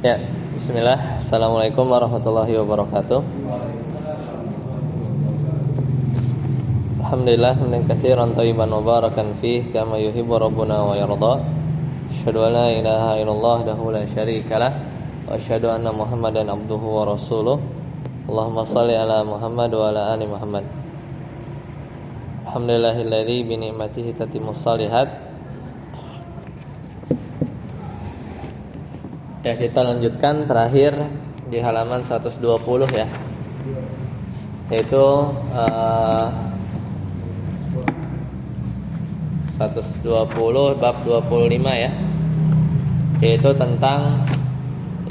Ya, bismillah. Assalamualaikum warahmatullahi wabarakatuh. Alhamdulillah hamdan katsiran thayyiban mubarakan fihi kama yuhibbu rabbuna wa yarda. Asyhadu an la ilaha illallah wahdahu la syarikalah wa asyhadu anna Muhammadan abduhu wa rasuluh. Allahumma shalli ala Muhammad wa ala ali Muhammad. Alhamdulillahilladzi bi ni'matihi tatimmus shalihat. Ya, kita lanjutkan terakhir di halaman 120 ya. Yaitu 120 bab 25 ya. Yaitu tentang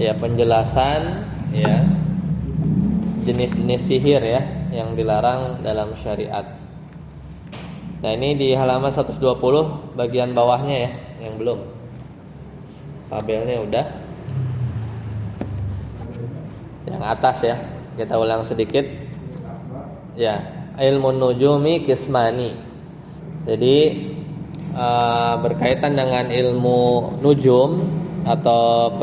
ya penjelasan ya jenis-jenis sihir ya yang dilarang dalam syariat. Nah, ini di halaman 120 bagian bawahnya ya yang belum. Tabelnya udah. Yang atas ya, kita ulang sedikit. Ya, ilmu nujumi kismani. Jadi berkaitan dengan ilmu nujum atau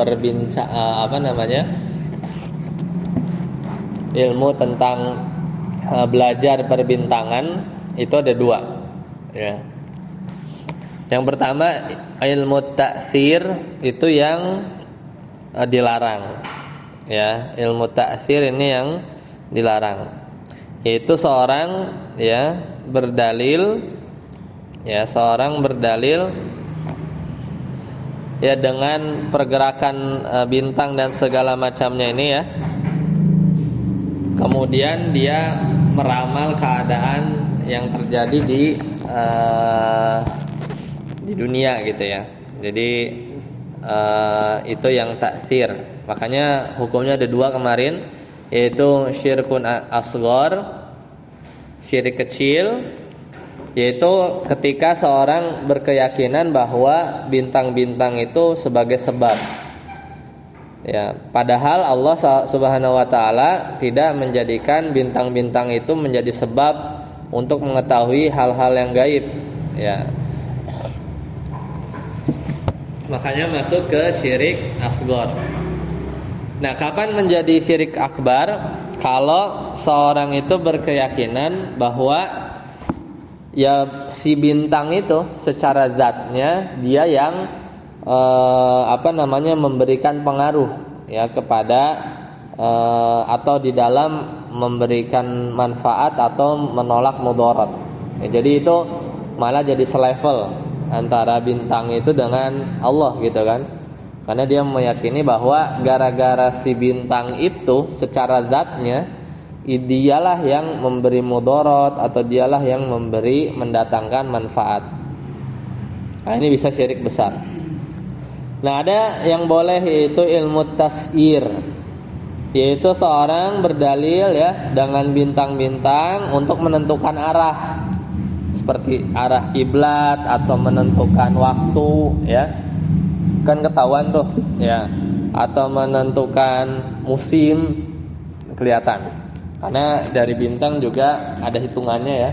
ilmu tentang belajar perbintangan itu ada dua. Ya. Yang pertama ilmu ta'tsir itu yang dilarang. Ya, ilmu ta'tsir ini yang dilarang. Yaitu seorang ya berdalil ya dengan pergerakan bintang dan segala macamnya ini ya. Kemudian dia meramal keadaan yang terjadi di dunia gitu ya. Jadi itu yang ta'tsir. Makanya hukumnya ada dua kemarin, yaitu syirkun asghar, syirik kecil, yaitu ketika seorang berkeyakinan bahwa bintang-bintang itu sebagai sebab. Ya, padahal Allah Subhanahu wa taala tidak menjadikan bintang-bintang itu menjadi sebab untuk mengetahui hal-hal yang gaib. Ya. Makanya masuk ke syirik asghar. Nah, kapan menjadi syirik akbar? Kalau seorang itu berkeyakinan bahwa ya si bintang itu secara zatnya dia yang memberikan pengaruh ya kepada atau di dalam memberikan manfaat atau menolak mudarat. Ya, jadi itu malah jadi selevel antara bintang itu dengan Allah gitu kan. Karena dia meyakini bahwa gara-gara si bintang itu secara zatnya dialah yang memberi mudarat atau dialah yang mendatangkan manfaat. Nah, ini bisa syirik besar. Nah, ada yang boleh yaitu ilmu tas'ir, yaitu seorang berdalil ya dengan bintang-bintang untuk menentukan arah, seperti arah kiblat atau menentukan waktu ya. Kan ketahuan tuh ya, atau menentukan musim kelihatan. Karena dari bintang juga ada hitungannya ya.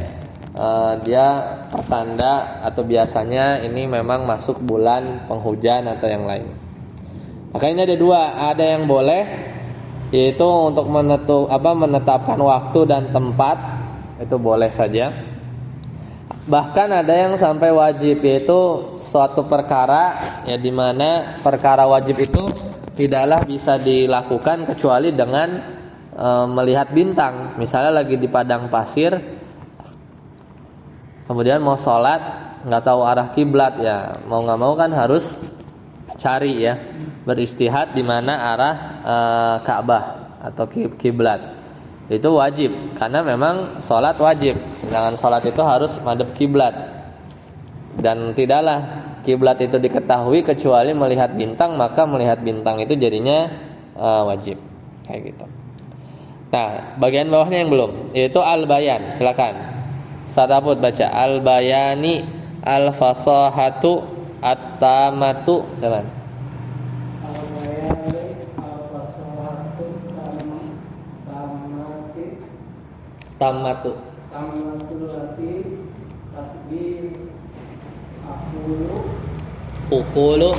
Dia pertanda atau biasanya ini memang masuk bulan penghujan atau yang lain. Maka ini ada dua, ada yang boleh yaitu untuk menetapkan waktu dan tempat, itu boleh saja. Bahkan ada yang sampai wajib, yaitu suatu perkara ya di mana perkara wajib itu tidaklah bisa dilakukan kecuali dengan melihat bintang. Misalnya lagi di padang pasir, kemudian mau sholat nggak tahu arah kiblat ya, mau nggak mau kan harus cari ya, beristihad di mana arah Ka'bah atau kiblat. Itu wajib karena memang sholat wajib. Dengan sholat itu harus madhep kiblat. Dan tidaklah kiblat itu diketahui kecuali melihat bintang, maka melihat bintang itu jadinya wajib. Kayak gitu. Nah, bagian bawahnya yang belum, yaitu al-bayan. Silakan. Sadaput baca al-bayani al-fasahatu at-tamatu. Silakan. Tamatu lati tasbih ukulu ukulu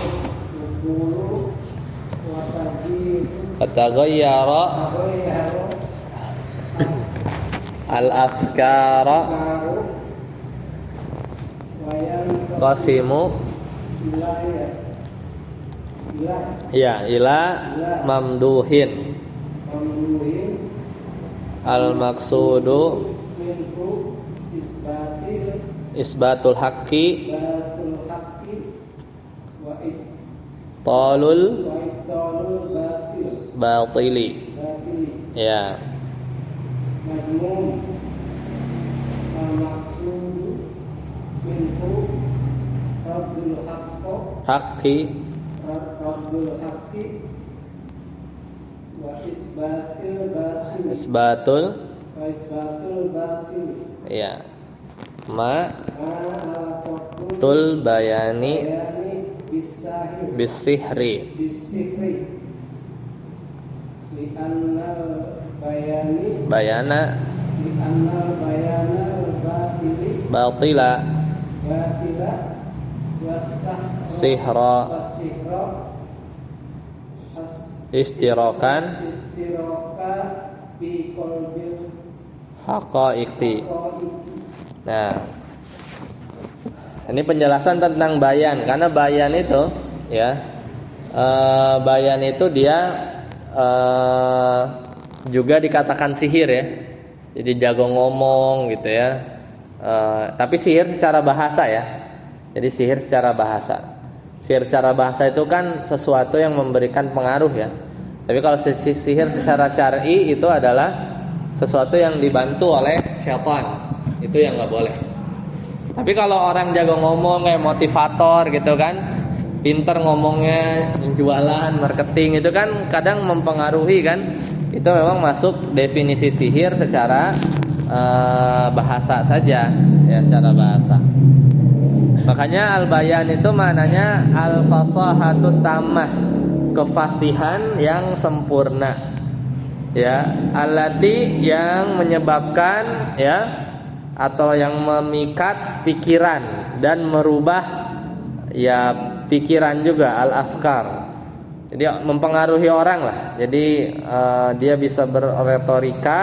wa Fataghayyara al-afkara qasimu ya ila mamduhin al-maqsudu isbatul haqqi talul batili ya haqqi isbatul ya ma tul bayani bisihri bayana batila sihra istirakan haqaiqi. Nah, ini penjelasan tentang bayan, karena bayan itu ya bayan itu dia juga dikatakan sihir ya. Jadi jago ngomong gitu ya. Tapi sihir secara bahasa ya. Jadi sihir secara bahasa. Sihir secara bahasa itu kan sesuatu yang memberikan pengaruh ya. Tapi kalau sihir secara syar'i itu adalah sesuatu yang dibantu oleh syaitan. Itu yang nggak boleh. Tapi kalau orang jago ngomong kayak motivator gitu kan, pinter ngomongnya, jualan, marketing itu kan kadang mempengaruhi kan. Itu memang masuk definisi sihir secara bahasa saja ya, secara bahasa. Makanya al-bayan itu maknanya al-fasahatut tammah, kefasihan yang sempurna. Ya, allati yang menyebabkan ya atau yang memikat pikiran dan merubah ya pikiran juga, al-afkar. Jadi mempengaruhi orang lah. Jadi dia bisa berretorika,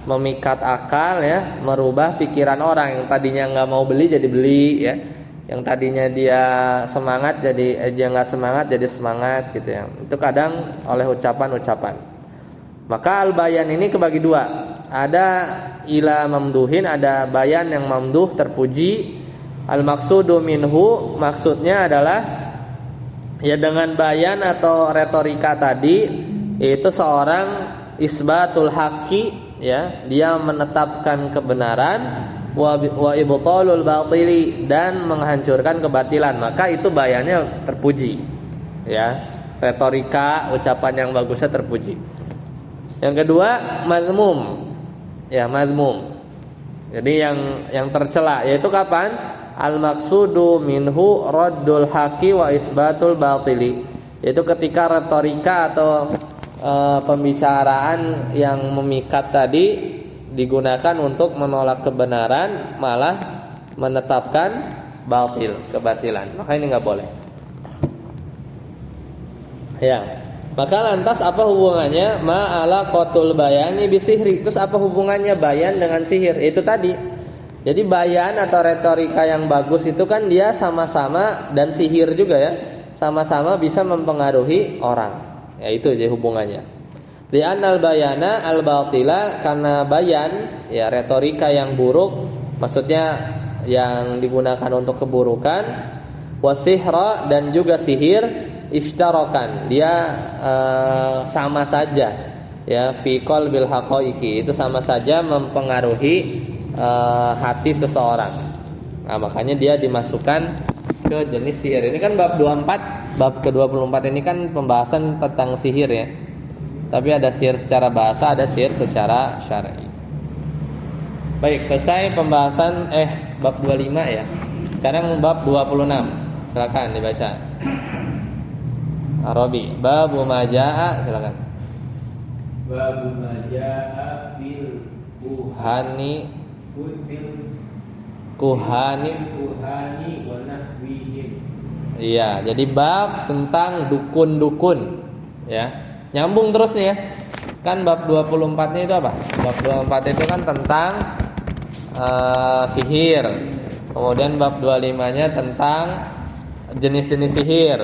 memikat akal ya, merubah pikiran orang yang tadinya nggak mau beli jadi beli ya. Yang tadinya dia semangat jadi dia nggak semangat jadi semangat gitu ya. Itu kadang oleh ucapan-ucapan. Maka al-bayan ini kebagi dua. Ada ila mamduhin, ada bayan yang mamduh terpuji. Al-maqsudu minhu, maksudnya adalah ya dengan bayan atau retorika tadi itu seorang isbatul haqqi ya, dia menetapkan kebenaran wa ibtalul batili, dan menghancurkan kebatilan, maka itu bayannya terpuji ya, retorika ucapan yang bagusnya terpuji. Yang kedua mazmum ya, mazmum. Jadi yang tercela yaitu kapan? Al maqsudu minhu raddul haqqi wa isbatul batili, yaitu ketika retorika atau pembicaraan yang memikat tadi digunakan untuk menolak kebenaran, malah menetapkan batil, kebatilan. Maka ini nggak boleh. Ya. Maka lantas apa hubungannya ma'ala qatul bayani bisihri? Terus apa hubungannya bayan dengan sihir? Itu tadi. Jadi bayan atau retorika yang bagus itu kan dia sama-sama, dan sihir juga ya, sama-sama bisa mempengaruhi orang. Ya itu aja hubungannya. Li'annal bayana al-batila, karena bayan ya retorika yang buruk, maksudnya yang digunakan untuk keburukan, wasihra, dan juga sihir, istarakan, dia sama saja ya, fi qalbil haqaiqi, itu sama saja mempengaruhi hati seseorang. Nah, makanya dia dimasukkan ke jenis sihir. Ini kan bab 24, bab ke-24 ini kan pembahasan tentang sihir ya. Tapi ada sihir secara bahasa, ada sihir secara syar'i. Baik, selesai pembahasan bab 25 ya. Sekarang bab 26. Silakan dibaca. Arabi, babu majaa, silakan. Babu majaa bil kuhani wa nahwihim. Iya, jadi bab tentang dukun-dukun Ya. Nyambung terus nih ya. Kan bab 24-nya itu apa? Bab 24 itu kan tentang sihir. Kemudian bab 25-nya tentang jenis-jenis sihir.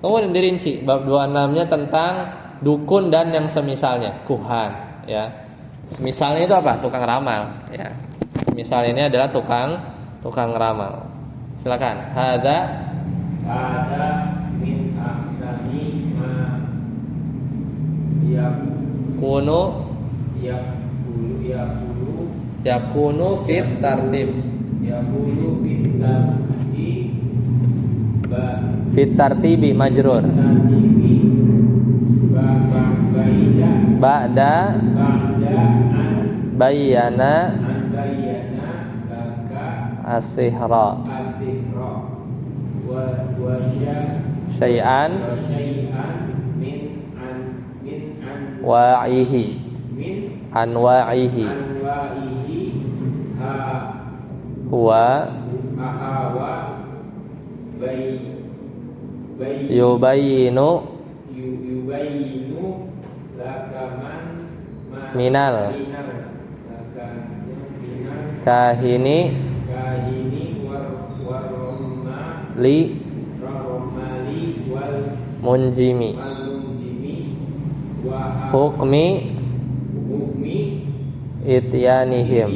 Kemudian dirinci bab 26-nya tentang dukun dan yang semisalnya, kuhan, ya. Misalnya itu apa? Tukang ramal, ya. Misal ini adalah tukang ramal. Silakan. Hadza min ahsani ma yakunu fit tartib. Fit tartibi majrur. Ba'da bayyana as-sihra wa syai'an wa'ihi anwa'ihi huwa yubayyinu minal kahini li munjimi hukmi ityanihim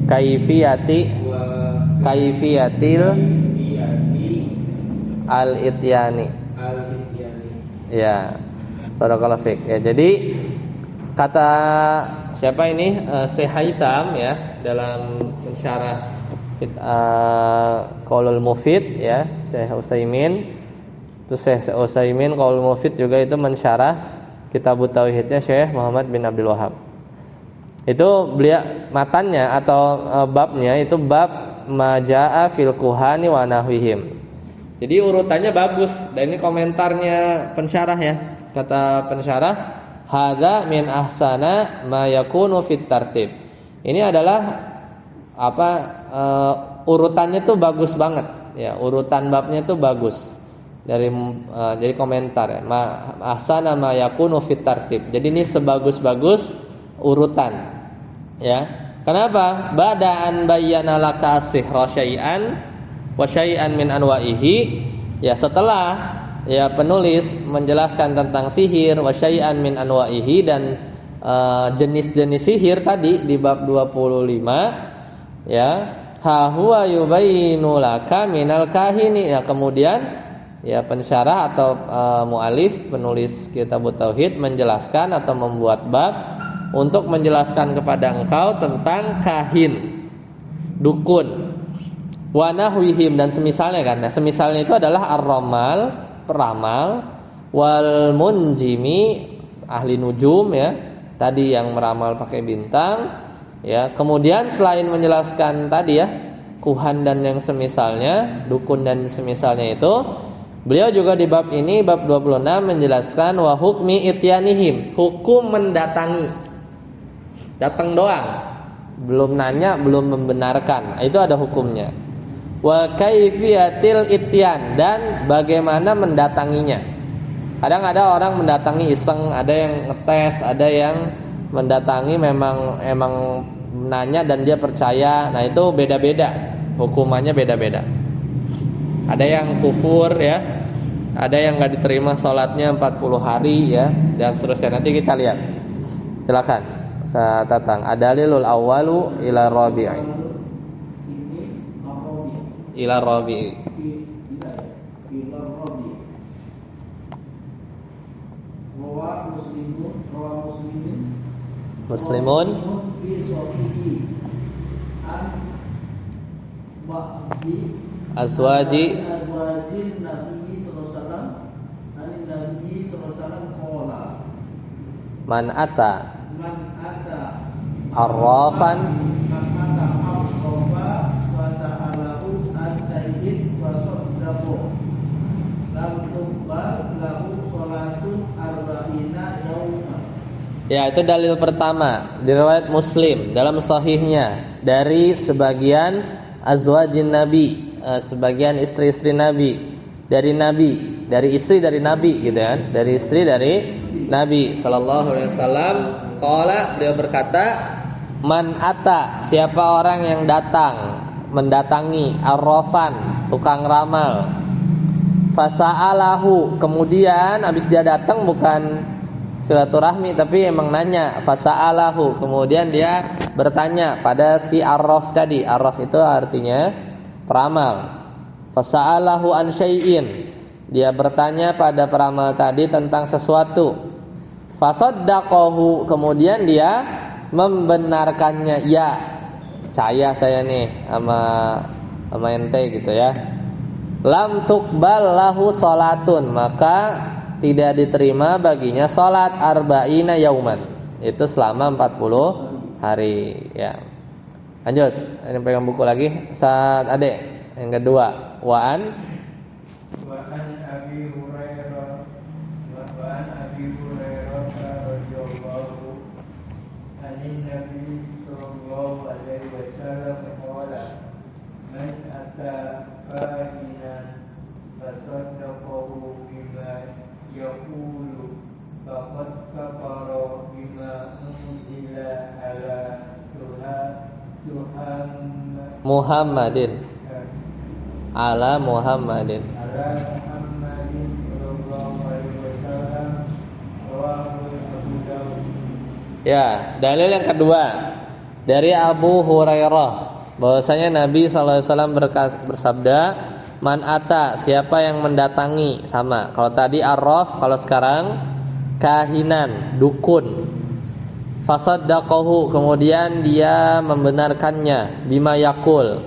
kaifiyatil al-ityani. Ya, barakallahu fiik. Ya, jadi kata siapa ini? Syekh Haitam ya, dalam mensyarah Qaulul Mufid ya, Syekh Utsaimin. Itu Syekh Utsaimin Qaulul Mufid juga itu mensyarah Kitab Tauhidnya Syekh Muhammad bin Abdul Wahhab. Itu beliau matannya atau babnya itu bab majaa fil kuhani wa nahwihim. Jadi urutannya bagus dan ini komentarnya pensyarah ya. Kata pensyarah, hadza min ahsana ma yakunu fit tartib. Ini adalah urutannya tuh bagus banget ya, urutan babnya tuh bagus. Jadi komentar ya, ma ahsana ma yakunu fit tartib. Jadi ini sebagus-bagus urutan ya. Kenapa? Bada'an bayyana laka sihra syai'an wa syai'an min anwa'ihi. Ya, setelah ya penulis menjelaskan tentang sihir wa syai'an min anwa'ihi dan jenis-jenis sihir tadi di bab 25 ya, ha huwa yubayyinu laka minal kahini. Ya, kemudian ya pensyarah atau mualif penulis kitab tauhid menjelaskan atau membuat bab untuk menjelaskan kepada engkau tentang kahin, dukun, wa nahwihim dan semisalnya kan. Nah, semisalnya itu adalah ar-ramal, peramal, wal munjimi, ahli nujum ya, tadi yang meramal pakai bintang ya. Kemudian selain menjelaskan tadi ya kuhan dan yang semisalnya, dukun dan semisalnya itu, beliau juga di bab ini bab 26 menjelaskan wa hukmi ityanihim, hukum mendatangi. Datang doang, belum nanya, belum membenarkan, itu ada hukumnya. Wa kaifiyatil ityan, dan bagaimana mendatanginya. Kadang ada orang mendatangi iseng, ada yang ngetes, ada yang mendatangi memang nanya dan dia percaya. Nah, itu beda-beda, hukumannya beda-beda. Ada yang kufur ya, ada yang enggak diterima salatnya 40 hari ya, dan seterusnya. Nanti kita lihat. Silakan. Saya tatang adalilul awwalu ila rabi'i. Ila rabi'i. Muslimun fi sahihi an ba'di azwaji Nabi sallallahu alaihi wasallam qala man ata arrafan wa sa'alahu an sayyid wa saddaqu lam tuqbal lahu salatun arba'ina yawman. Ya, itu dalil pertama di riwayat Muslim dalam sahihnya dari sebagian azwajin Nabi, sebagian istri-istri Nabi dari Nabi dari istri dari Nabi gitu ya, dari istri dari Nabi sallallahu alaihi wasallam. Qala, dia berkata, man ata, siapa orang yang mendatangi arrafan, tukang ramal, fasa'alahu, kemudian habis dia datang bukan silaturahmi tapi emang nanya, fasa'alahu, kemudian dia bertanya pada si arraf tadi. Arraf itu artinya peramal. Fasa'alahu an syai'in, dia bertanya pada peramal tadi tentang sesuatu. Fasaddaqahu, kemudian dia membenarkannya. Ya, percaya saya nih sama ente gitu ya. Lam tuqbal lahu salatun, maka tidak diterima baginya salat arba'ina yauman, itu selama 40 hari ya. Lanjut, ini pegang buku lagi. Saat adek yang kedua, Wa'an Abi Hurairah radhiyallahu anhu Nabi sallallahu alaihi wasallam qala man ata fahinan fasaddaqahu bima yaqulu faqad kafara bima unzila ala Muhammadin ala Muhammadin sallallahu alaihi wasallam. Rawahu Abu Dawud. ya. Dalil yang kedua dari Abu Hurairah bahwasanya Nabi SAW bersabda, man ata, siapa yang mendatangi, sama kalau tadi arraf, kalau sekarang kahinan, dukun, fasaddaqahu, kemudian dia membenarkannya, bima yakul,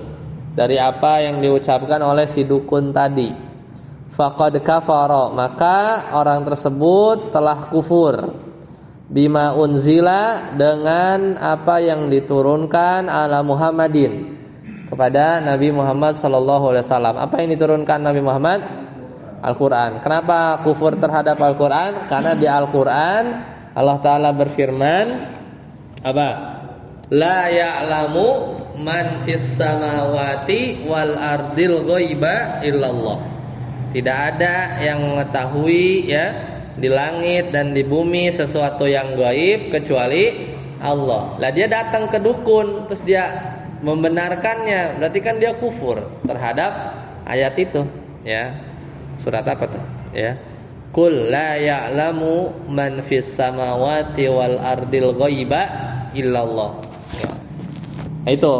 dari apa yang diucapkan oleh si dukun tadi, faqad kafara, maka orang tersebut telah kufur, bima unzila, dengan apa yang diturunkan ala Muhammadin, kepada Nabi Muhammad sallallahu alaihi wasallam. Apa yang diturunkan Nabi Muhammad? Al-Qur'an. Kenapa kufur terhadap Al-Qur'an? Karena di Al-Qur'an Allah Ta'ala berfirman apa? La ya'lamu man fis samawati wal ardil ghaiba illallah. Tidak ada yang mengetahui ya di langit dan di bumi sesuatu yang gaib kecuali Allah. Lah dia datang ke dukun terus dia membenarkannya, berarti kan dia kufur terhadap ayat itu ya. Surat apa tuh ya? Qul la ya'lamu man fis samawati wal ardil ghaiba illallah ya. Nah, itu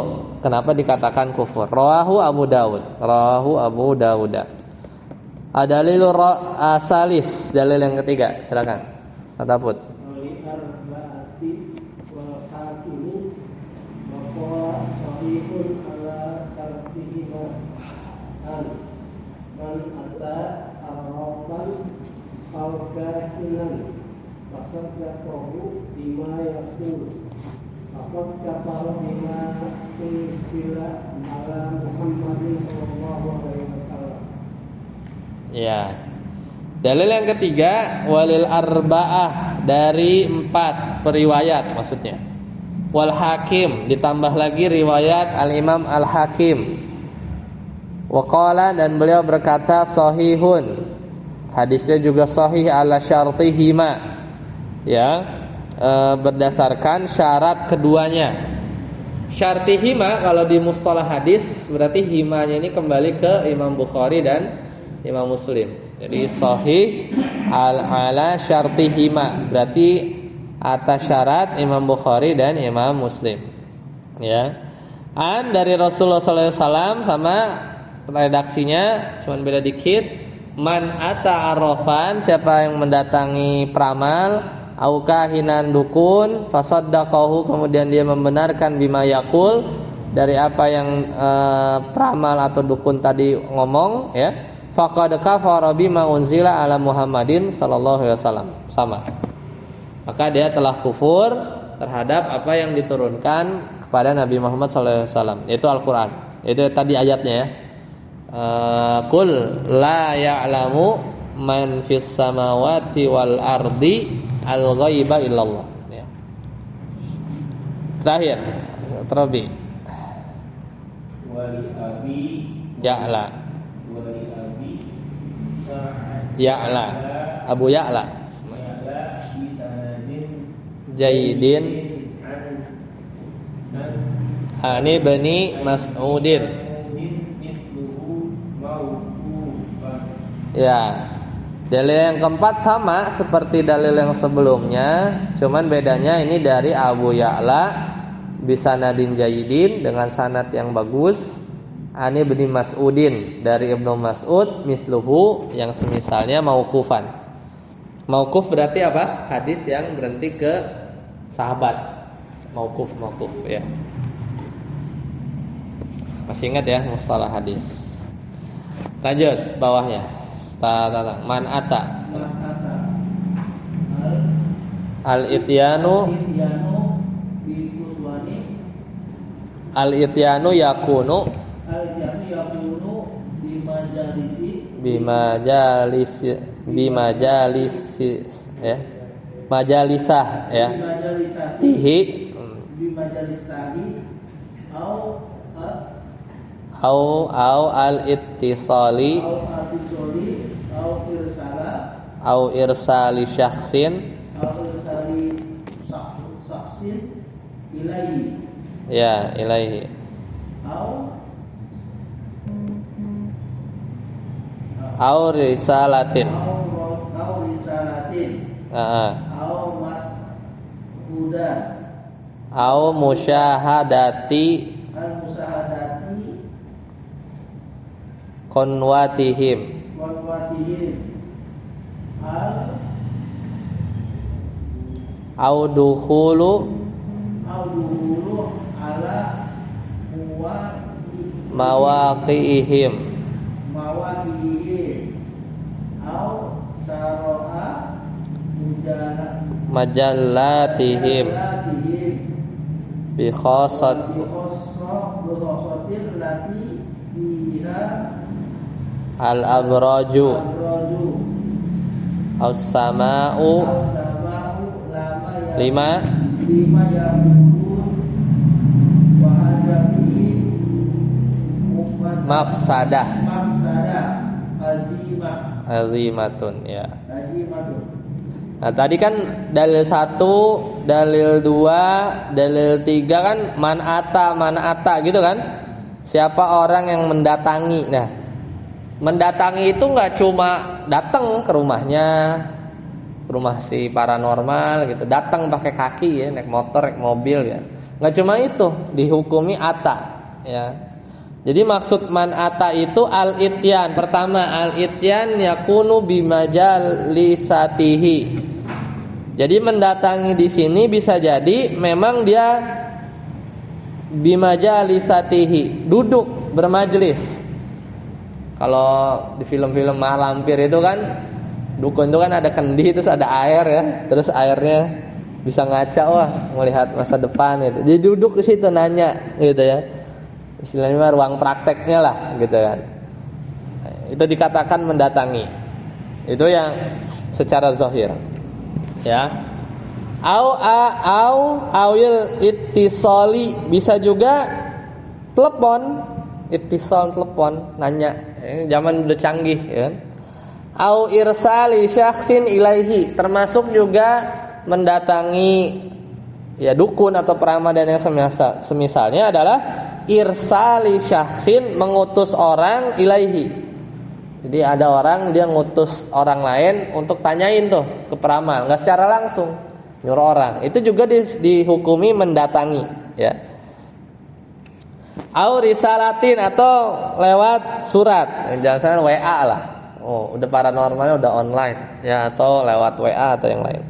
kenapa dikatakan kufur. Rawahu Abu Dawud. Adalilur asalis, dalil yang ketiga, silakan. Sataput. Wali arba'ati wal hakimi wa qala sahihun ala sartihima an man ata arrafan al-kahinan fasaddaqahu bima yaqul faqad kafara bima unzila ala Muhammadin sallallahu alaihi wasallam. Ya. Dalil yang ketiga, walil arba'ah, dari 4 periwayat maksudnya. Wal hakim, ditambah lagi riwayat al-Imam al-Hakim. Wa qala, dan beliau berkata sahihun, hadisnya juga sahih ala syartihima ya, berdasarkan syarat keduanya. Syartihima kalau di mustalah hadis berarti himanya ini kembali ke Imam Bukhari dan Imam Muslim. Jadi sahih ala syartihima berarti atas syarat Imam Bukhari dan Imam Muslim ya. An dari Rasulullah SAW, sama redaksinya cuman beda dikit. Man ata arrafan, siapa yang mendatangi peramal, au kahinan, dukun, fasaddaqahu, kemudian dia membenarkan bima yaqul, dari apa yang peramal atau dukun tadi ngomong ya, faqad kafara bima unzila ala Muhammadin sallallahu alaihi wasallam, sama, maka dia telah kufur terhadap apa yang diturunkan kepada Nabi Muhammad sallallahu alaihi wasallam, yaitu Al-Qur'an. Itu tadi ayatnya ya. Qul la ya'lamu man fis samawati wal ardi al-ghaiba illallah ya. Terakhir Terabi Wali abi Ya'la Ya'la. Abu Ya'la. Jaidin Ani bani Mas'udin. Ya. Dalil yang keempat sama seperti dalil yang sebelumnya, cuman bedanya ini dari Abu Ya'la bisanadin jaidin dengan sanad yang bagus. Ani bin Mas'udin dari Ibnu Mas'ud misluhu yang semisalnya mauqufan. Mauquf berarti apa? Hadis yang berhenti ke sahabat. Mauquf ya. Masih ingat ya mustalah hadis. Lanjut bawahnya. Man ata al-ityanu yakunu bimajalisi ya majalisah ya tihi au al-ittisali au irsali syakhsin ilaihi au risalatin au musyahadati konwatihim au dukhulu ala mawaqi'ihim au saroha majallatihim bi khassatin al abraju as sama'u lima mafsadah azimatun ya. Nah tadi kan dalil 1, dalil 2, dalil 3 kan man ata gitu kan. Siapa orang yang mendatangi. Nah, mendatangi itu enggak cuma datang ke rumahnya, ke rumah si paranormal gitu. Datang pakai kaki ya, naik motor, naik mobil ya. Enggak cuma itu, dihukumi ata ya. Jadi maksud man ata itu al-ityan. Pertama al-ityan yakunu bimajalisatihi. Jadi mendatangi di sini bisa jadi memang dia bimajalisatihi, duduk bermajelis. Kalau di film-film malampir itu kan dukun itu kan ada kendi terus ada air ya. Terus airnya bisa ngaca melihat masa depan gitu. Jadi duduk di situ nanya gitu ya. Istilahnya ruang prakteknya lah gitu kan. Itu dikatakan mendatangi. Itu yang secara zahir. Ya. Awil ittisali bisa juga telepon, ittisal telepon nanya. Zaman udah canggih ya kan. Au irsali syakhsin ilaihi termasuk juga mendatangi ya dukun atau peramal dan yang semisalnya adalah irsali syakhsin mengutus orang ilaihi. Jadi ada orang dia ngutus orang lain untuk tanyain tuh ke peramal, enggak secara langsung nyuruh orang. Itu juga dihukumi mendatangi ya. Au risalatin atau lewat surat, jangan WA lah. Oh, udah paranormalnya udah online ya atau lewat WA atau yang lain.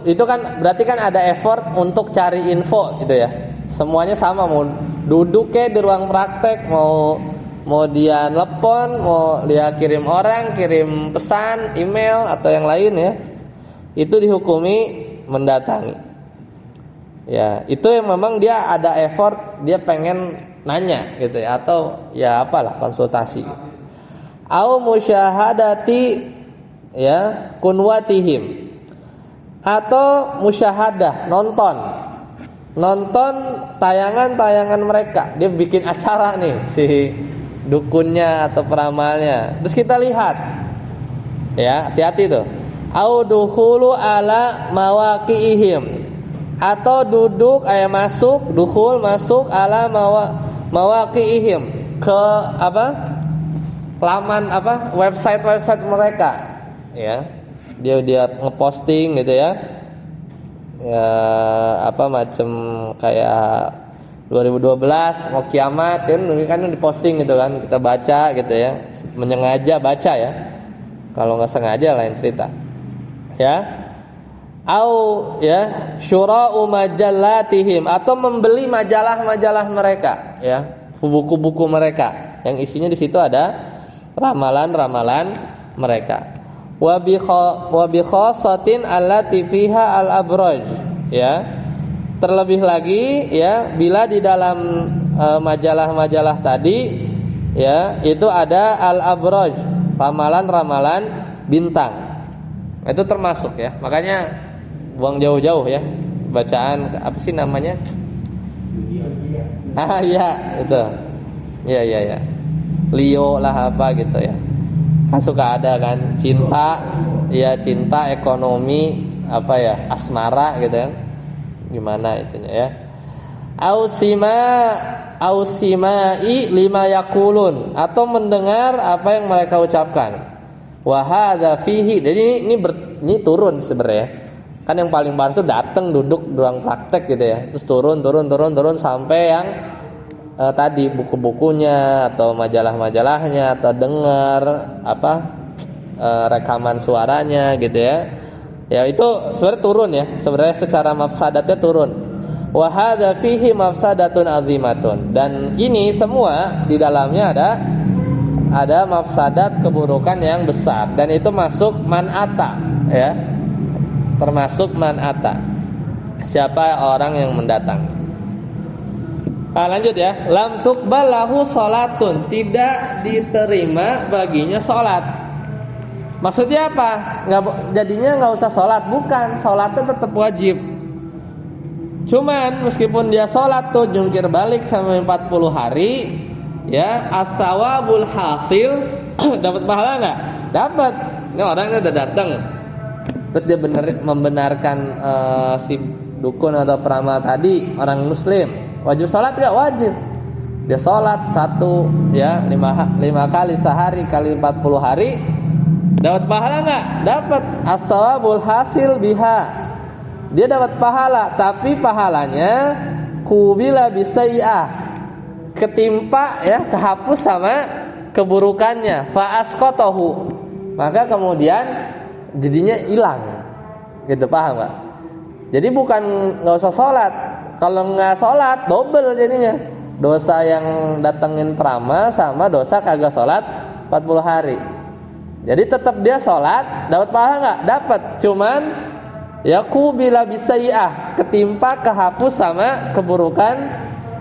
Itu kan berarti kan ada effort untuk cari info gitu ya. Semuanya sama, mau duduk di ruang praktek, mau dia telepon, mau dia kirim orang, kirim pesan, email atau yang lain ya. Itu dihukumi mendatangi. Ya, itu yang memang dia ada effort, dia pengen nanya gitu ya atau ya apalah konsultasi. Au musyahadati ya kunwatihim atau musyahadah nonton tayangan mereka. Dia bikin acara nih si dukunnya atau peramalnya. Terus kita lihat, ya hati-hati tuh. Au dukhulu ala mawaqi'ihim, atau duduk masuk, dukhul masuk ala mawaqi'ihim, ke laman website mereka, ya. Dia ngeposting gitu ya. Ya macam kayak 2012 mau kiamat kan diposting gitu kan, kita baca gitu ya, menyengaja baca ya. Kalau nggak sengaja lain cerita. Ya. Au ya syura'u majallatihim, atau membeli majalah-majalah mereka, ya, buku-buku mereka yang isinya di situ ada ramalan-ramalan mereka. Wa bi khassatin allati fiha al-abraj, ya. Terlebih lagi ya bila di dalam majalah-majalah tadi ya itu ada al-abraj, ramalan-ramalan bintang. Itu termasuk ya. Makanya buang jauh-jauh ya bacaan apa sih namanya? Ya itu. Ya. Leo lah apa gitu ya. Kan suka ada kan cinta, ya cinta, ekonomi, asmara gitu ya. Gimana itunya ya? Ausimai lima yakulun, atau mendengar apa yang mereka ucapkan. Wa hadza fihi. Jadi ini turun sebenarnya. Kan yang paling parah itu datang duduk ruang praktek gitu ya. Terus turun sampai yang tadi buku-bukunya atau majalah-majalahnya, atau dengar rekaman suaranya gitu ya. Ya itu sebenarnya turun ya. Sebenarnya secara mafsadatnya turun. Wa hadza fihi mafsadatun azimatun. Dan ini semua di dalamnya ada mafsadat, keburukan yang besar, dan itu masuk man'ata ya. Termasuk man'ata. Siapa orang yang mendatangi. Lanjut ya. Lam tuqbal lahu salatun, tidak diterima baginya salat. Maksudnya apa? Jadinya nggak usah sholat. Bukan, sholatnya tetap wajib. Cuman meskipun dia sholat tuh jungkir balik sampai 40 hari, ya, as-sawabul hasil dapat pahala nggak? Dapat. Ini orangnya udah datang, terus dia membenarkan si dukun atau peramal tadi orang muslim, wajib sholat nggak? Wajib. Dia sholat 5 kali sehari kali 40 hari. Dapat pahala enggak? Dapat. As-sawabul hasil biha. Dia dapat pahala, tapi pahalanya kubila bisai'ah, ketimpa ya, kehapus sama keburukannya. Fa asqatahu. Maka kemudian jadinya hilang. Gitu, paham enggak? Jadi bukan enggak usah sholat. Kalau enggak sholat double jadinya. Dosa yang datengin peramal sama dosa kagak sholat 40 hari. Jadi tetap dia sholat, dapat pahala nggak? Dapat. Cuman bila bisai'ah, ketimpa, kehapus sama keburukan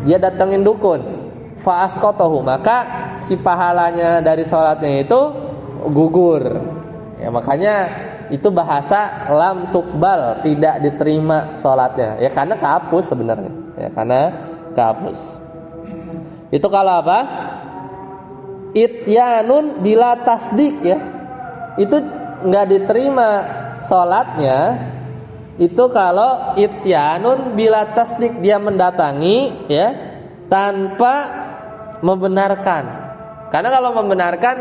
dia datengin dukun. Fa asqatahu, maka si pahalanya dari sholatnya itu gugur. Ya makanya itu bahasa lam tuqbal, tidak diterima sholatnya. Ya karena kehapus sebenarnya. Ya karena kehapus. Itu kalau apa? Ityanun bila tasdik ya. Itu enggak diterima salatnya itu kalau ityanun bila tasdik, dia mendatangi ya tanpa membenarkan. Karena kalau membenarkan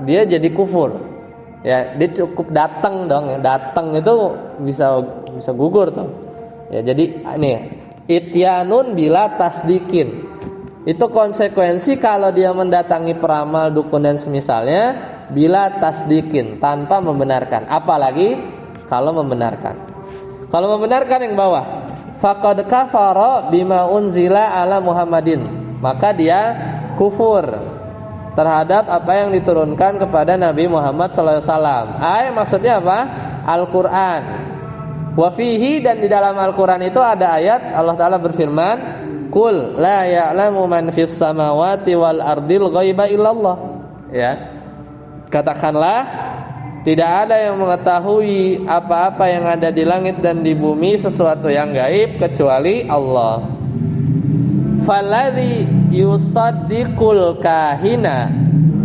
dia jadi kufur. Ya, dia cukup datang dong ya. Datang itu bisa gugur tuh. Ya, jadi ini ityanun bila tasdikin. Itu konsekuensi kalau dia mendatangi peramal, dukun dan semisalnya bila tasdikin, tanpa membenarkan. Apalagi kalau membenarkan. Kalau membenarkan yang bawah, faqad kafara bima unzila ala Muhammadin, maka dia kufur terhadap apa yang diturunkan kepada Nabi Muhammad SAW. Maksudnya apa? Al-Quran. Wa fihi, dan di dalam Al-Quran itu ada ayat Allah Ta'ala berfirman, Qul la ya'lamu man fis samawati wal ardil ghaiba illallah. Ya. Katakanlah, tidak ada yang mengetahui apa-apa yang ada di langit dan di bumi sesuatu yang gaib kecuali Allah. falladhi yusaddiqul kahina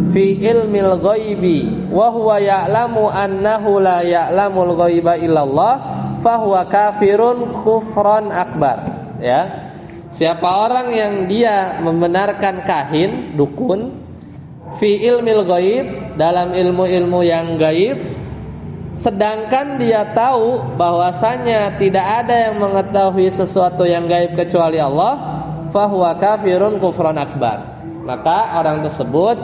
fi ilmil ghaibi wa huwa ya'lamu annahu la ya'lamul ghaiba illallah fahuwa kafirun kufran akbar. Ya, siapa orang yang dia membenarkan kahin, dukun, fi ilmil ghaib, dalam ilmu-ilmu yang gaib, sedangkan dia tahu bahwasanya tidak ada yang mengetahui sesuatu yang gaib kecuali Allah, fahuwa kafirun kufran akbar. Maka orang tersebut,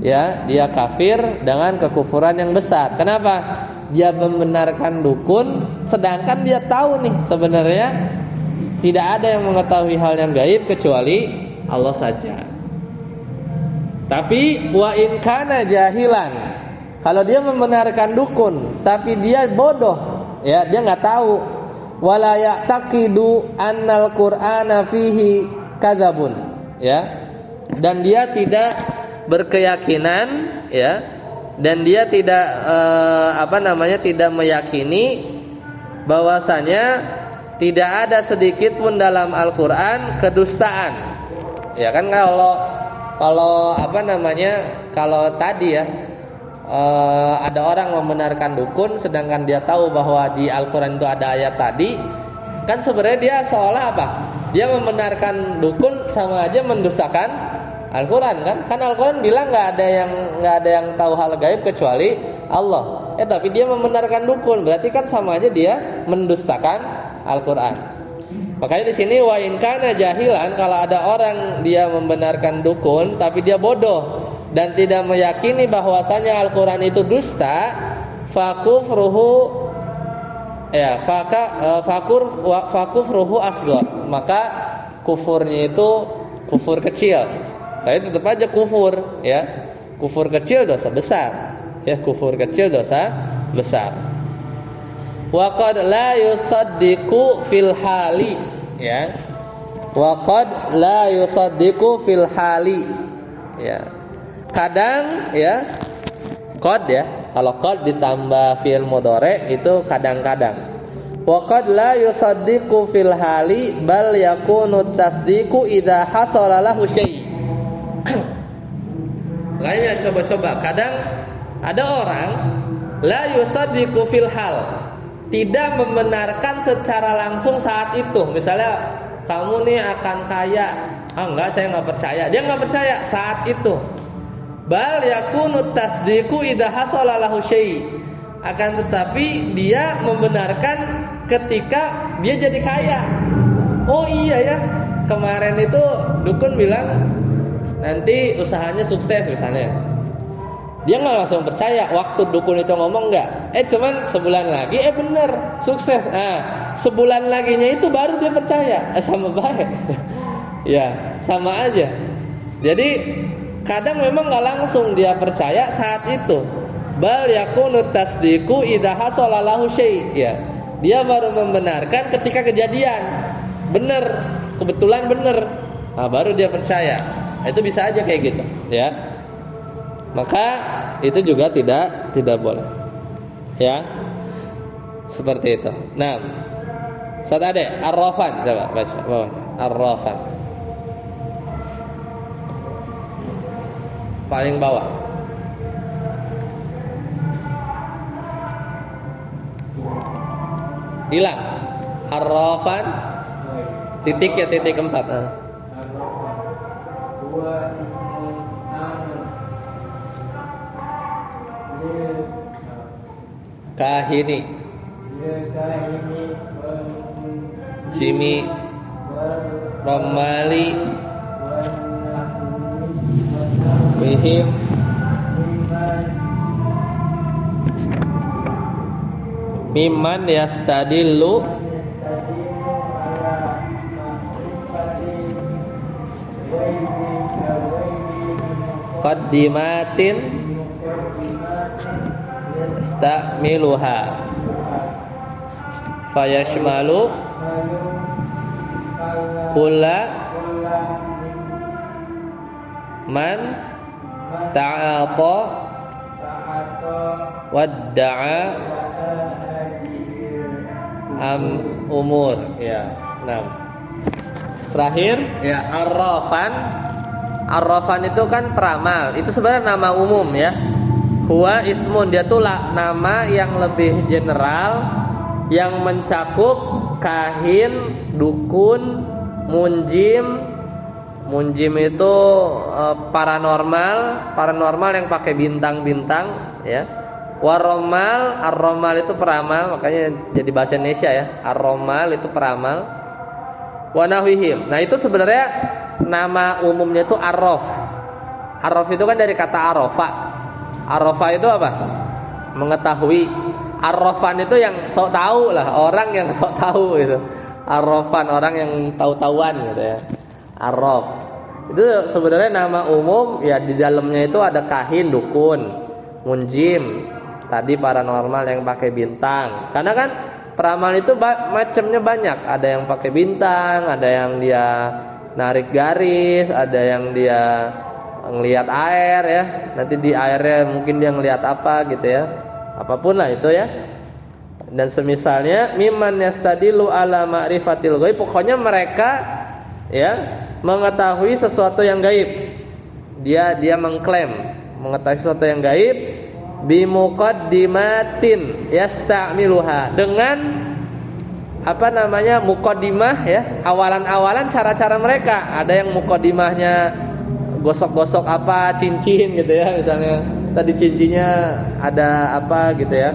ya, dia kafir dengan kekufuran yang besar. Kenapa? Dia membenarkan dukun sedangkan dia tahu nih sebenarnya tidak ada yang mengetahui hal yang gaib kecuali Allah saja. Tapi wa in kana jahilan, kalau dia membenarkan dukun tapi dia bodoh, ya, dia nggak tahu, wala ya'taqidu annal qur'ana fihi kadzabun, ya, dan dia tidak berkeyakinan, ya, dan dia tidak tidak meyakini bahwasanya tidak ada sedikit pun dalam Al-Qur'an kedustaan. Ya kan, kalau tadi, ya, ada orang membenarkan dukun sedangkan dia tahu bahwa di Al-Qur'an itu ada ayat tadi, kan sebenarnya dia seolah apa? Dia membenarkan dukun sama aja mendustakan Al-Qur'an, kan? Kan Al-Qur'an bilang nggak ada yang tahu hal gaib kecuali Allah. Tapi dia membenarkan dukun, berarti kan sama aja dia mendustakan Al-Qur'an. Makanya di sini wa in kana jahilan, kalau ada orang dia membenarkan dukun tapi dia bodoh dan tidak meyakini bahwasanya Al-Qur'an itu dusta, fakufruhu asghar, maka kufurnya itu kufur kecil. Tapi tetap aja kufur, ya. Kufur kecil dosa besar. Ya, kufur kecil dosa besar. Wa qad la yusaddiqu fil hali, ya. Wa qad la yusaddiqu fil hali. Ya. Kadang, ya, qad, ya. Kalau qad ditambah fi'il mudhari itu kadang-kadang. Wa qad la yusaddiqu fil hali bal yakunu tasdiqu idza hasala lahu syai'. Makanya coba-coba, kadang ada orang la yusaddiqu fil hal, tidak membenarkan secara langsung saat itu. Misalnya kamu nih akan kaya, enggak, saya enggak percaya. Dia enggak percaya saat itu. Bal yakunu tasdiqu idza hasala lahu syai'. Akan tetapi dia membenarkan ketika dia jadi kaya. Oh iya ya, kemarin itu dukun bilang nanti usahanya sukses misalnya. Dia nggak langsung percaya waktu dukun itu ngomong, nggak. Cuman sebulan lagi bener sukses. Sebulan laginya itu baru dia percaya. Sama baik. Ya, sama aja. Jadi kadang memang nggak langsung dia percaya saat itu. Bal yakunu tasdiqu idza hasala lahu syai'. Ya. Dia baru membenarkan ketika kejadian. Bener, kebetulan bener. Baru dia percaya. Itu bisa aja kayak gitu, ya. Maka itu juga tidak boleh, ya. Seperti itu. Nah, Ustaz Ade, Ar-Rafan, coba baca bawah. Ar-Rafan. Paling bawah. Hilang. Ar-Rafan. Titik, ya, titik 4. Kahini, Jimi, Romali, Bihim, Miman yastadillu qaddimatin istamiluha fayashmalu kulla man ta'ata wadda'a umur, ya. Nah, Terakhir ya arrafan. Arrafan itu kan peramal. Itu sebenarnya nama umum ya. Huwa ismun, dia tuh nama yang lebih general yang mencakup kahin, dukun, munjim. Munjim itu paranormal yang pakai bintang-bintang ya. Waromal, arromal itu peramal, makanya jadi bahasa Indonesia ya. Arromal itu peramal. Wanahwihim. Nah itu sebenarnya nama umumnya itu arrof. Arrof itu kan dari kata arofa. Arofa itu apa? Mengetahui. Arrofan itu yang sok tahu lah, orang yang sok tahu gitu. Arrofan, orang yang tahu-tahuan gitu ya. Arrof itu sebenarnya nama umum ya, di dalamnya itu ada kahin, dukun, munjim, tadi paranormal yang pakai bintang. Karena kan peramal itu macamnya banyak. Ada yang pakai bintang, ada yang dia narik garis, ada yang dia ngelihat air ya. Nanti di airnya mungkin dia ngelihat apa gitu ya. Apapun lah itu ya. Dan semisalnya mimman yastadilu ala ma'rifatil ghaib, pokoknya mereka ya mengetahui sesuatu yang gaib. Dia mengklaim mengetahui sesuatu yang gaib bimuqaddimatin yasta'miluha, dengan apa namanya muqaddimah ya, awalan-awalan cara-cara mereka. Ada yang muqaddimahnya gosok-gosok apa cincin gitu ya, misalnya tadi cincinnya ada apa gitu ya.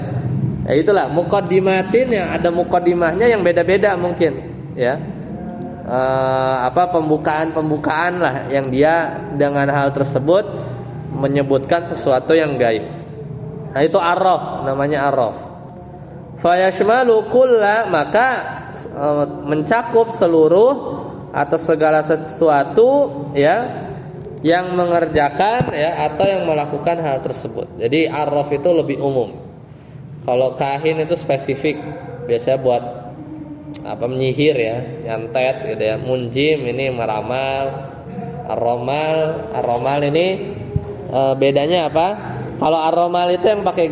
Ya itulah muqaddimatin, yang ada muqaddimahnya yang beda-beda mungkin ya. Pembukaan lah yang dia dengan hal tersebut menyebutkan sesuatu yang gaib. Nah itu arraf, namanya arraf. Fayashmalu kulla, maka mencakup seluruh atau segala sesuatu ya yang mengerjakan ya atau yang melakukan hal tersebut. Jadi arraf itu lebih umum. Kalau kahin itu spesifik, biasanya buat menyihir ya, nyantet gitu ya. Munjim ini meramal. Arromal ini bedanya apa? Kalau arromal itu yang pakai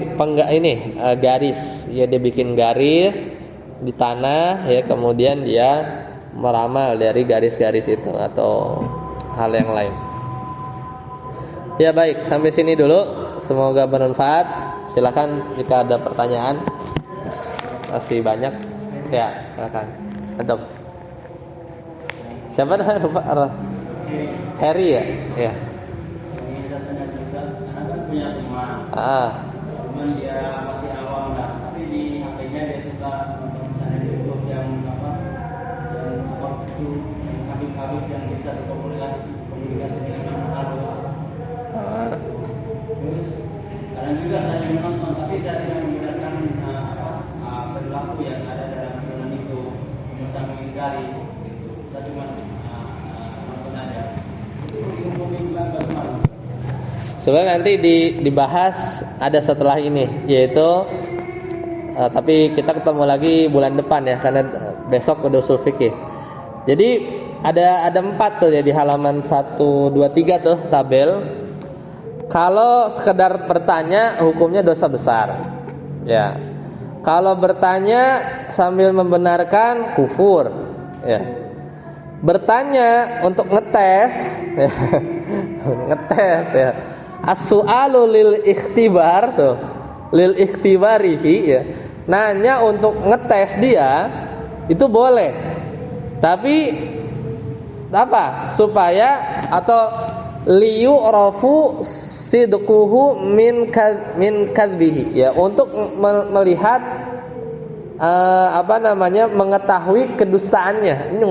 garis, ya dia bikin garis di tanah ya, kemudian dia meramal dari garis-garis itu atau hal yang lain. Ya baik, sampai sini dulu. Semoga bermanfaat. Silakan jika ada pertanyaan. Masih banyak. Ya, silakan. Antum. Siapa namanya lupa? Harry ya? Ya. Punya teman. Cuman dia masih awam lah. Tapi di HP-nya dia suka nonton channel YouTube yang itu yang habib-habib yang bisa berkomunikasi dengan halus. Terus kadang juga saya menonton, tapi saya tidak menggunakan perilaku yang ada dalam film itu, cuma mengingkari gitu. Saya cuma nonton aja. Itu hukumnya bagaimana? Sebenarnya nanti dibahas ada setelah ini, yaitu tapi kita ketemu lagi bulan depan ya, karena besok udah usul fikih. Jadi ada 4 tuh ya di halaman 1, 2, 3 tuh tabel. Kalau sekedar bertanya hukumnya dosa besar. Ya. Kalau bertanya sambil membenarkan kufur. Ya. Bertanya untuk ngetes, ya. Ngetes ya. As-su'alu lil ikhtibar tuh. Lil ikhtibarihi ya. Nanya untuk ngetes dia itu boleh. Tapi apa? Supaya atau liyu'rafu sidquhu min kadbihi ya, untuk melihat mengetahui kedustaannya. Ini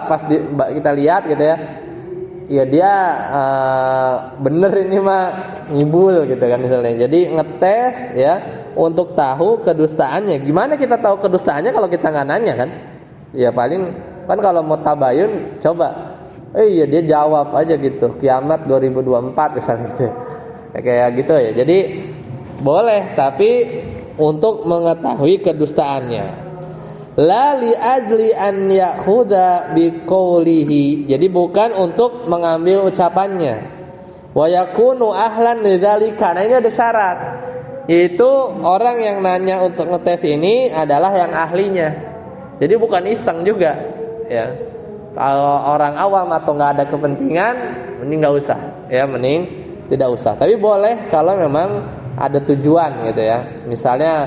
pas kita lihat gitu ya. Ya dia bener ini mah ngibul gitu kan misalnya. Jadi ngetes ya untuk tahu kedustaannya. Gimana kita tahu kedustaannya kalau kita nggak nanya kan? Ya paling kan kalau mau tabayun coba. Iya dia jawab aja gitu. Kiamat 2024 misalnya gitu. Ya, kayak gitu ya. Jadi boleh, tapi untuk mengetahui kedustaannya. La li ajli an ya'khudha biqaulihi. Jadi bukan untuk mengambil ucapannya. Wa yakunu ahlan lidzalika. Nah ini ada syarat. Yaitu orang yang nanya untuk ngetes ini adalah yang ahlinya. Jadi bukan iseng juga, ya. Kalau orang awam atau nggak ada kepentingan, mending nggak usah, ya mending tidak usah. Tapi boleh kalau memang ada tujuan gitu ya. Misalnya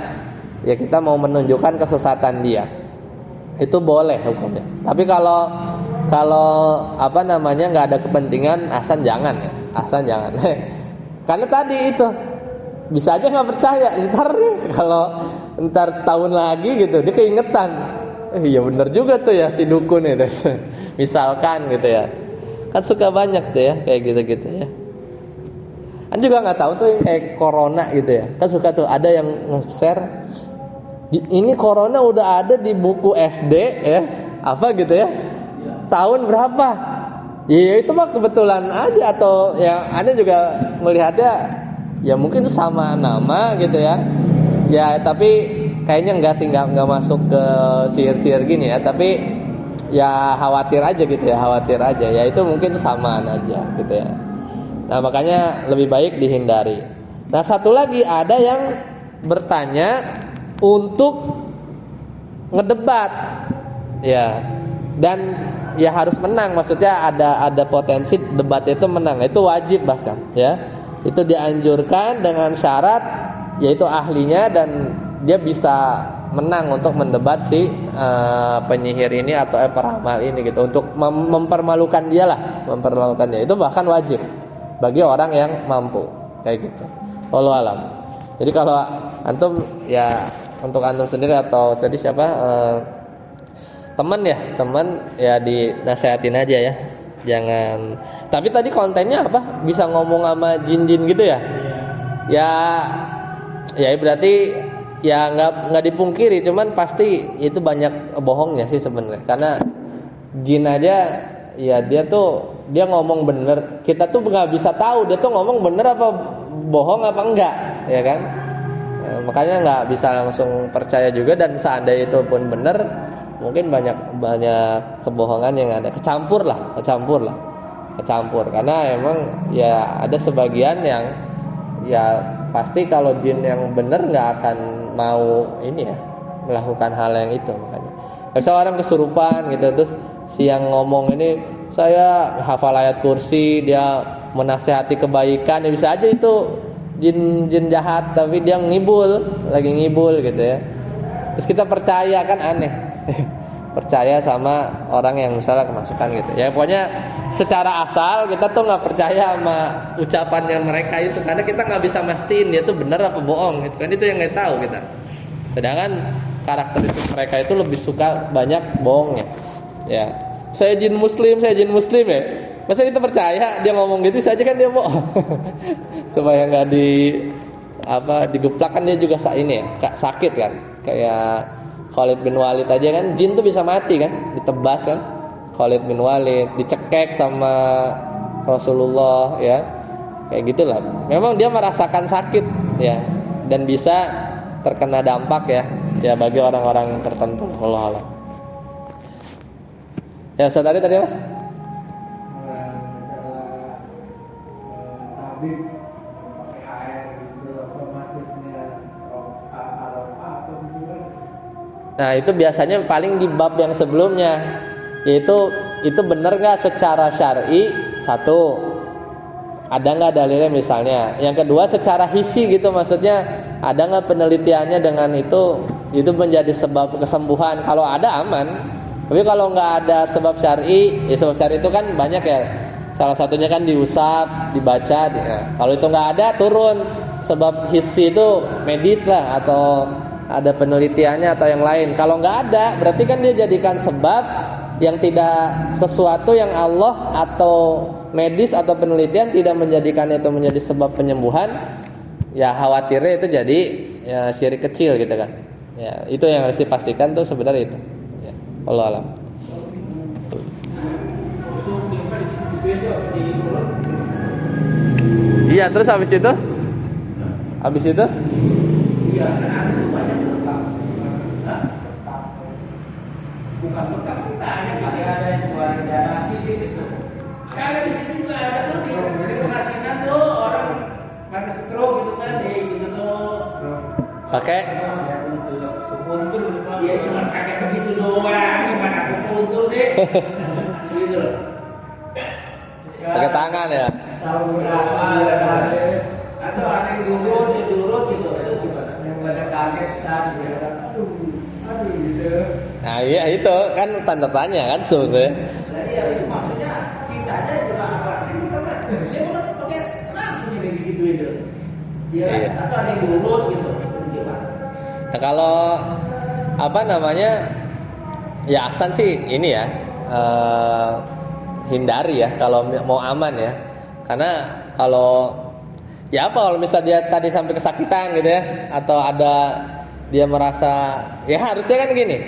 ya kita mau menunjukkan kesesatan dia, itu boleh hukumnya. Tapi kalau apa namanya nggak ada kepentingan, asan jangan ya, asan jangan. Karena tadi itu bisa aja nggak percaya, ntar setahun lagi gitu dia keingetan. Iya benar juga tuh ya si dukun itu. Misalkan gitu ya. Kan suka banyak tuh ya kayak gitu-gitu ya. Kan juga nggak tahu tuh yang kayak corona gitu ya. Kan suka tuh ada yang nge-share ini corona udah ada di buku SD ya. Apa gitu ya. Tahun berapa? Ya itu mah kebetulan aja atau yang Anda juga melihatnya ya mungkin itu sama nama gitu ya. Ya tapi kayaknya enggak sih, enggak masuk ke sihir-sihir gini ya, tapi ya khawatir aja gitu ya, khawatir aja. Ya itu mungkin samaan aja gitu ya. Nah, makanya lebih baik dihindari. Nah, satu lagi ada yang bertanya untuk ngedebat. Ya. Dan ya harus menang, maksudnya ada potensi debat itu menang. Itu wajib bahkan ya. Itu dianjurkan dengan syarat yaitu ahlinya dan dia bisa menang untuk mendebat si penyihir ini atau peramal ini gitu, untuk mempermalukan dia lah, mempermalukan dia. Itu bahkan wajib bagi orang yang mampu kayak gitu. Wallahu alam. Jadi kalau antum ya untuk antum sendiri atau tadi siapa teman ya dinasehatin aja ya. Jangan. Tapi tadi kontennya apa? Bisa ngomong sama jin-jin gitu ya? Ya berarti ya nggak dipungkiri, cuman pasti itu banyak bohongnya sih sebenarnya. Karena jin aja ya dia ngomong bener, kita tuh nggak bisa tahu dia tuh ngomong bener apa bohong apa enggak, ya kan? Makanya nggak bisa langsung percaya juga, dan seandainya itu pun bener, mungkin banyak kebohongan yang ada, kecampur karena emang ya ada sebagian yang ya pasti kalau jin yang bener nggak akan mau ini ya melakukan hal yang itu. Makanya kalau orang kesurupan gitu terus siang ngomong ini saya hafal ayat kursi, dia menasehati kebaikan, ya bisa aja itu jin jahat tapi dia lagi ngibul gitu ya. Terus kita percaya, kan aneh. Percaya sama orang yang misalnya kemasukan gitu. Ya pokoknya secara asal kita tuh nggak percaya sama ucapannya mereka itu, karena kita nggak bisa mastiin dia tuh benar apa bohong gitu kan, itu yang nggak tahu kita. Sedangkan karakteristik mereka itu lebih suka banyak bohongnya. Ya, saya jin muslim ya. Masa kita percaya dia ngomong gitu saja, kan dia bohong. Supaya nggak digeplak, kan dia juga sakit kan. Kayak Khalid bin Walid aja kan, jin tuh bisa mati kan, ditebas kan. Khalid bin Walid dicekek sama Rasulullah ya. Kayak gitulah. Memang dia merasakan sakit ya, dan bisa terkena dampak ya bagi orang-orang tertentu. Wallahu a'lam. Ya, saudari tadi apa? Masalah tabib pakai air gitu, apa maksudnya apa gitu kan? Nah, itu biasanya paling di bab yang sebelumnya, yaitu itu benar nggak secara syar'i, satu, ada nggak dalilnya misalnya. Yang kedua secara hisi gitu, maksudnya ada nggak penelitiannya dengan itu menjadi sebab kesembuhan. Kalau ada aman. Tapi kalau nggak ada sebab syar'i, ya sebab syar'i itu kan banyak ya. Salah satunya kan diusap, dibaca. Ya. Kalau itu nggak ada, turun. Sebab hisi itu medis lah, atau ada penelitiannya atau yang lain. Kalau nggak ada, berarti kan dia jadikan sebab yang tidak, sesuatu yang Allah atau medis atau penelitian tidak menjadikan itu menjadi sebab penyembuhan. Ya khawatirnya itu jadi ya syirik kecil gitu kan. Ya itu yang harus dipastikan tuh sebenarnya itu. Ya, Allah alam. Iya, terus habis itu? Iya, kan ada banyak letak. Bukan letak yang ada yang keluarin darah di sini. Kalau di sini juga ada tuh di penasikan tuh orang pada stroke gitu kan, gitu tuh. Pakai Iya, cuma pakai begitu doang, gimana aku puntur sih? gitu loh. Pakai tangan ya. Tahu berapa Atau ada yang diurut gitu, itu gimana? yang pada kaget tadi ya. Aduh gitu. Nah iya itu kan tanda tanya kan sebetulnya. Jadi ya itu maksudnya kita aja juga apa? Kita kan dia bukan pakai langsung gitu itu. Dia Iya. atau ada yang diurut gitu, itu gimana? Nah kalau apa namanya ya Ahsan sih ini ya hindari ya kalau mau aman ya, karena kalau ya apa kalau misalnya dia tadi sampai kesakitan gitu ya, atau ada dia merasa ya harusnya kan gini,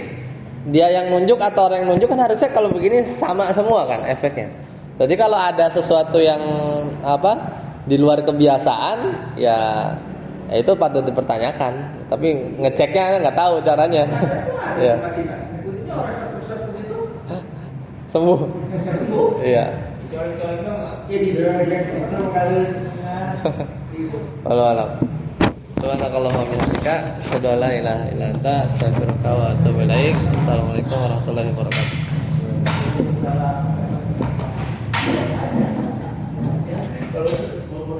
dia yang nunjuk atau orang yang nunjuk kan harusnya kalau begini sama semua kan efeknya. Berarti kalau ada sesuatu yang apa di luar kebiasaan ya itu patut dipertanyakan, tapi ngeceknya nggak tahu caranya. Ya Itu orang satu itu sembuh. sembuh. Iya. Dicolek-colek dong. Ya di Itu kali. Walau alam. Subhanakallahumma wa bihamdika, asyhadu an la ilaha illa anta, astaghfiruka wa atubu ilaik. Assalamualaikum warahmatullahi wabarakatuh. kalau mau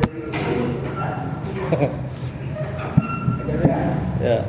Ya.